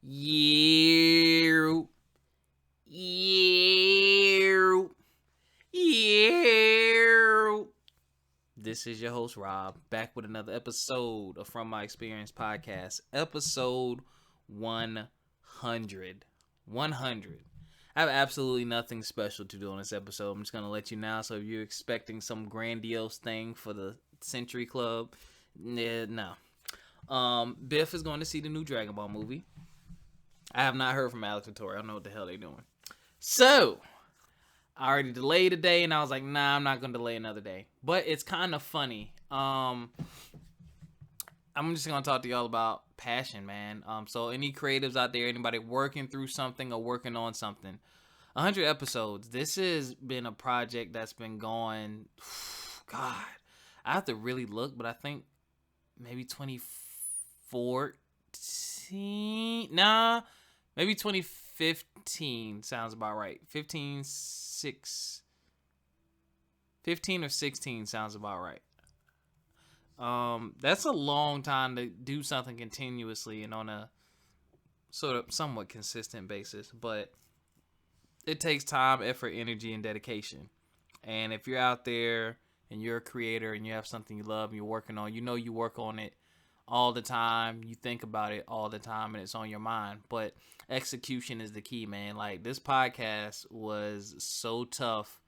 You, you, you. This is your host, Rob, back with another episode of From My Experience podcast, episode 100. 100. I have absolutely nothing special to do on this episode. I'm just going to let you know. So if you're expecting some grandiose thing for the Century Club, no. Biff is going to see the new Dragon Ball movie. I have not heard from Alex and Tori. I don't know what the hell they're doing. So, I already delayed a day, and I was like, nah, I'm not going to delay another day. But it's kind of funny. I'm just going to talk to y'all about passion, man. So any creatives out there, anybody working through something or working on something, 100 episodes. This has been a project that's been going, God, I have to really look, but I think maybe 2014, maybe 2015 sounds about right. 15 or 16 sounds about right. That's a long time to do something continuously and on a sort of somewhat consistent basis, but it takes time, effort, energy, and dedication. And if you're out there and you're a creator and you have something you love and you're working on, you work on it all the time, you think about it all the time, and it's on your mind. But execution is the key, man. Like, this podcast was so tough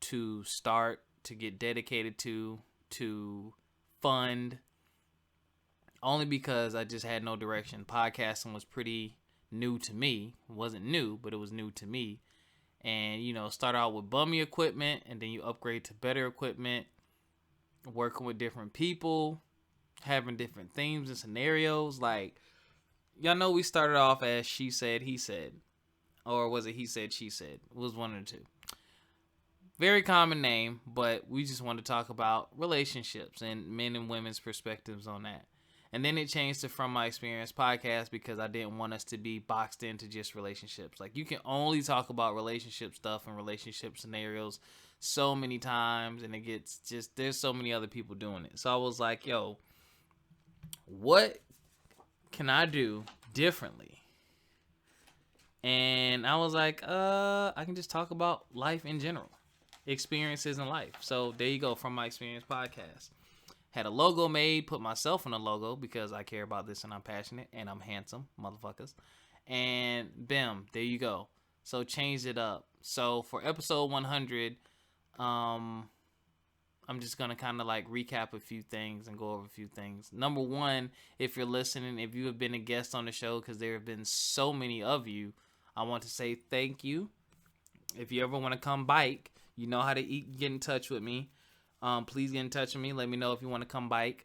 to start, to get dedicated to fund, only because I just had no direction. Podcasting was pretty new to me. It wasn't new, but it was new to me. And, start out with bummy equipment, and then you upgrade to better equipment, working with different people, having different themes and scenarios. Like, y'all know we started off as She Said, He Said. Or was it He Said, She Said? It was one of the two. Very common name, but we just want to talk about relationships and men and women's perspectives on that. And then it changed to From My Experience podcast because I didn't want us to be boxed into just relationships. Like, you can only talk about relationship stuff and relationship scenarios so many times, and it gets just, there's so many other people doing it. So I was like, yo, what can I do differently? And I was like, I can just talk about life in general, experiences in life. So there you go, From My Experience podcast. Had a logo made, put myself on a logo because I care about this and I'm passionate and I'm handsome, motherfuckers. And bam, there you go. So changed it up. So for episode 100, I'm just going to kind of like recap a few things and go over a few things. Number one, if you're listening, if you have been a guest on the show, because there have been so many of you, I want to say thank you. If you ever want to come bike, you know how to get in touch with me. Please get in touch with me. Let me know if you want to come bike.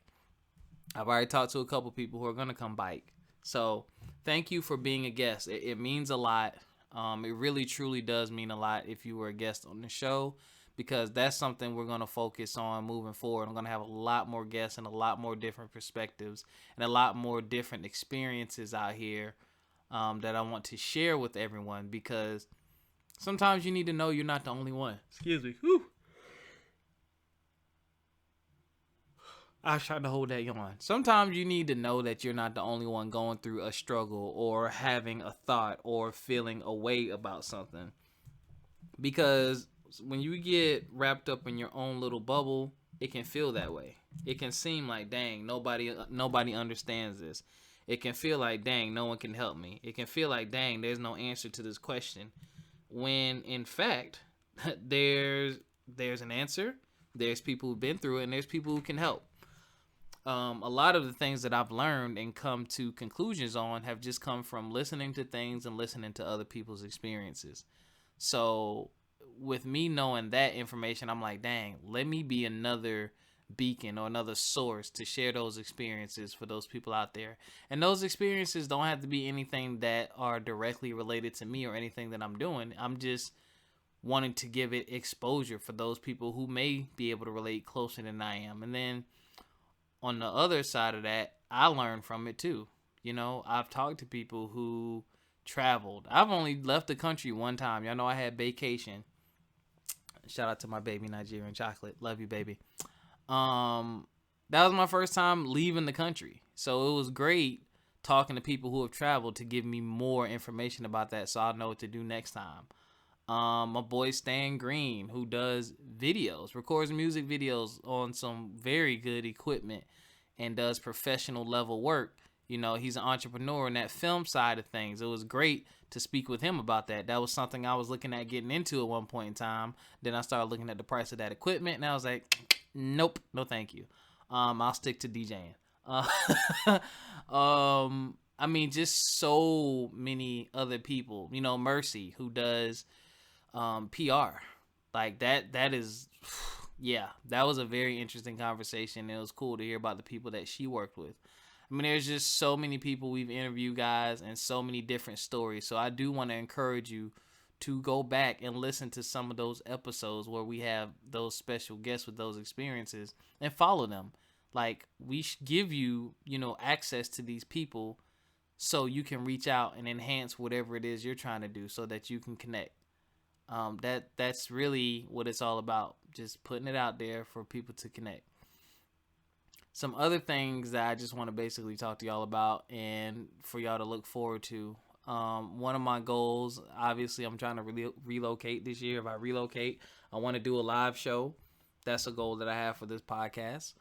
I've already talked to a couple people who are going to come bike. So thank you for being a guest. It means a lot. It really, truly does mean a lot if you were a guest on the show, because that's something we're going to focus on moving forward. I'm going to have a lot more guests and a lot more different perspectives and a lot more different experiences out here that I want to share with everyone, because sometimes you need to know you're not the only one. Excuse me. Whew. I was trying to hold that yawn. Sometimes you need to know that you're not the only one going through a struggle or having a thought or feeling a way about something. Because when you get wrapped up in your own little bubble, it can feel that way. It can seem like, dang, nobody understands this. It can feel like, dang, no one can help me. It can feel like, dang, there's no answer to this question. When in fact, there's an answer. There's people who've been through it, and there's people who can help. A lot of the things that I've learned and come to conclusions on have just come from listening to things and listening to other people's experiences. So with me knowing that information, I'm like, dang, let me be another beacon or another source to share those experiences for those people out there. And those experiences don't have to be anything that are directly related to me or anything that I'm doing. I'm just wanting to give it exposure for those people who may be able to relate closer than I am. And then on the other side of that, I learned from it too. I've talked to people who traveled. I've only left the country one time. Y'all know I had vacation. Shout out to my baby, Nigerian Chocolate. Love you, baby. That was my first time leaving the country. So it was great talking to people who have traveled to give me more information about that, so I'll know what to do next time. My boy Stan Green, who does videos, records music videos on some very good equipment and does professional level work. You know, he's an entrepreneur in that film side of things. It was great to speak with him about that. That was something I was looking at getting into at one point in time. Then I started looking at the price of that equipment, and I was like, nope, no thank you. I'll stick to DJing. I mean, just so many other people. You know, Mercy, who does PR. Like that is, yeah, that was a very interesting conversation. It was cool to hear about the people that she worked with. I mean, there's just so many people we've interviewed, guys, and so many different stories. So I do want to encourage you to go back and listen to some of those episodes where we have those special guests with those experiences and follow them. Like, we give you, access to these people so you can reach out and enhance whatever it is you're trying to do so that you can connect. That's really what it's all about. Just putting it out there for people to connect. Some other things that I just want to basically talk to y'all about and for y'all to look forward to. One of my goals, obviously, I'm trying to relocate this year. If I relocate, I want to do a live show. That's a goal that I have for this podcast.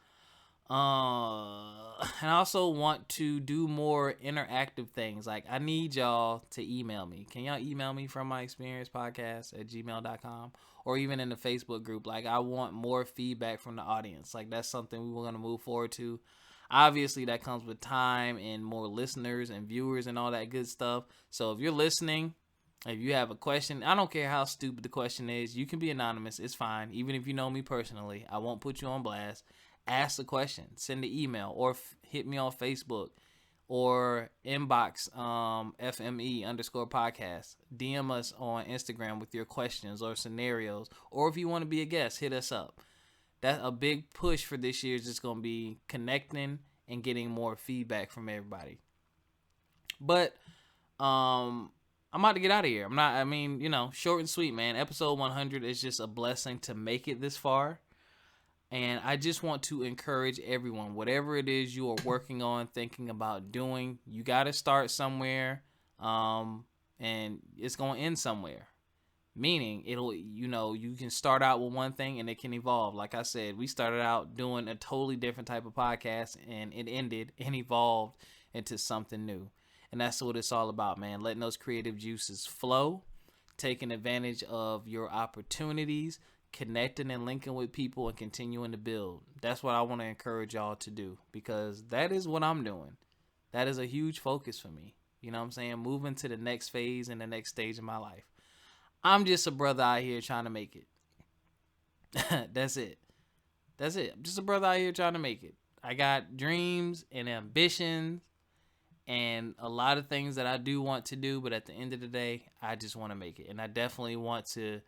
And I also want to do more interactive things. Like, I need y'all to email me. Can y'all email me from my experience podcast at gmail.com or even in the Facebook group? Like, I want more feedback from the audience. Like, that's something we were going to move forward to. Obviously, that comes with time and more listeners and viewers and all that good stuff. So if you're listening, if you have a question, I don't care how stupid the question is. You can be anonymous. It's fine. Even if you know me personally, I won't put you on blast. Ask the question, send an email, or hit me on Facebook, or inbox FME_podcast. DM us on Instagram with your questions or scenarios, or if you want to be a guest, hit us up. That's a big push for this year. Is just going to be connecting and getting more feedback from everybody. But I'm about to get out of here. Short and sweet, man. Episode 100 is just a blessing to make it this far. And I just want to encourage everyone, whatever it is you are working on, thinking about doing, you got to start somewhere, and it's going to end somewhere. Meaning, you can start out with one thing and it can evolve. Like I said, we started out doing a totally different type of podcast, and it ended and evolved into something new. And that's what it's all about, man. Letting those creative juices flow, taking advantage of your opportunities, connecting and linking with people, and continuing to build. That's what I want to encourage y'all to do, because that is what I'm doing. That is a huge focus for me. You know what I'm saying? Moving to the next phase and the next stage of my life. I'm just a brother out here trying to make it. That's it. I'm just a brother out here trying to make it. I got dreams and ambitions and a lot of things that I do want to do, but at the end of the day, I just want to make it. And I definitely want to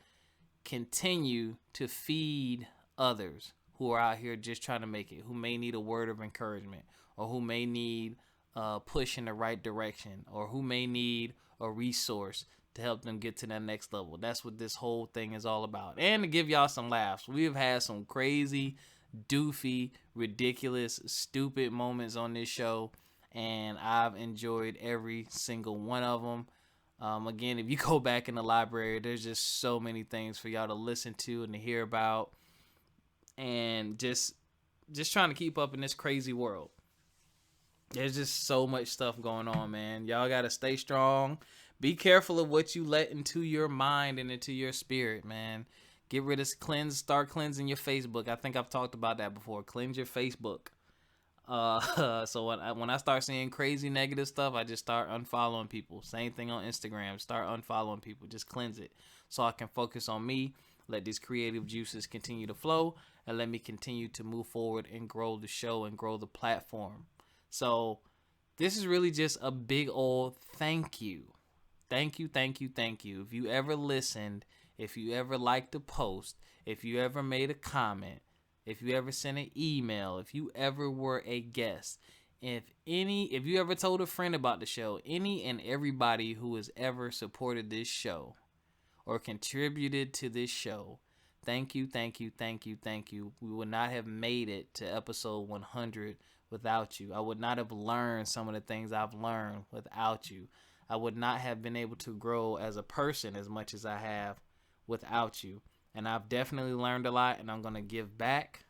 continue to feed others who are out here just trying to make it, who may need a word of encouragement, or who may need a push in the right direction, or who may need a resource to help them get to that next level. That's what this whole thing is all about. And to give y'all some laughs. We've had some crazy, doofy, ridiculous, stupid moments on this show, and I've enjoyed every single one of them. Again, if you go back in the library, there's just so many things for y'all to listen to and to hear about, and just trying to keep up in this crazy world. There's just so much stuff going on, man. Y'all got to stay strong. Be careful of what you let into your mind and into your spirit, man. Get rid of start cleansing your Facebook. I think I've talked about that before. Cleanse your Facebook. So when I start seeing crazy negative stuff, I just start unfollowing people. Same thing on Instagram. Start unfollowing people. Just cleanse it so I can focus on me. Let these creative juices continue to flow, and let me continue to move forward and grow the show and grow the platform. So this is really just a big old thank you. Thank you. If you ever listened, if you ever liked a post, if you ever made a comment, if you ever sent an email, if you ever were a guest, if you ever told a friend about the show, any and everybody who has ever supported this show or contributed to this show, thank you. We would not have made it to episode 100 without you. I would not have learned some of the things I've learned without you. I would not have been able to grow as a person as much as I have without you. And I've definitely learned a lot, and I'm going to give back.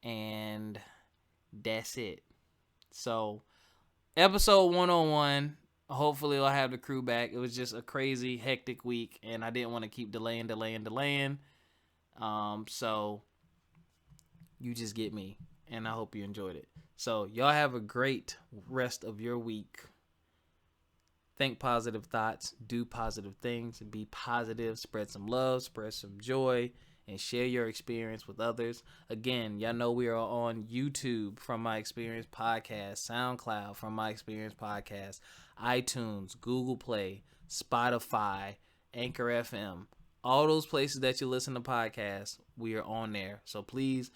And that's it. So, episode 101. Hopefully, I'll have the crew back. It was just a crazy, hectic week, and I didn't want to keep delaying. So, you just get me, and I hope you enjoyed it. So, y'all have a great rest of your week. Think positive thoughts, do positive things, be positive, spread some love, spread some joy, and share your experience with others. Again, y'all know we are on YouTube from My Experience Podcast, SoundCloud from My Experience Podcast, iTunes, Google Play, Spotify, Anchor FM. All those places that you listen to podcasts, we are on there. So please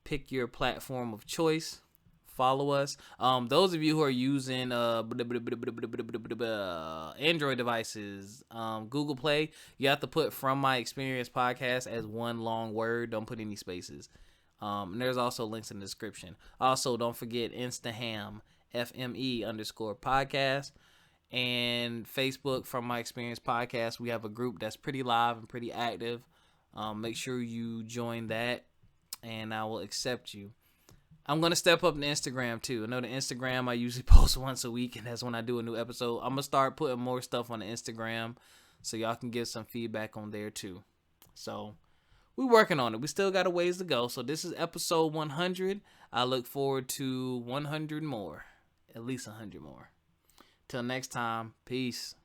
pick your platform of choice. Follow us. Those of you who are using Android devices, Google Play, you have to put From My Experience Podcast as one long word. Don't put any spaces. And there's also links in the description. Also, don't forget Instaham, FME_podcast. And Facebook, From My Experience Podcast. We have a group that's pretty live and pretty active. Make sure you join that, and I will accept you. I'm going to step up the Instagram, too. I know the Instagram, I usually post once a week, and that's when I do a new episode. I'm going to start putting more stuff on the Instagram so y'all can give some feedback on there, too. So, we're working on it. We still got a ways to go. So, this is episode 100. I look forward to 100 more. At least 100 more. Till next time, peace.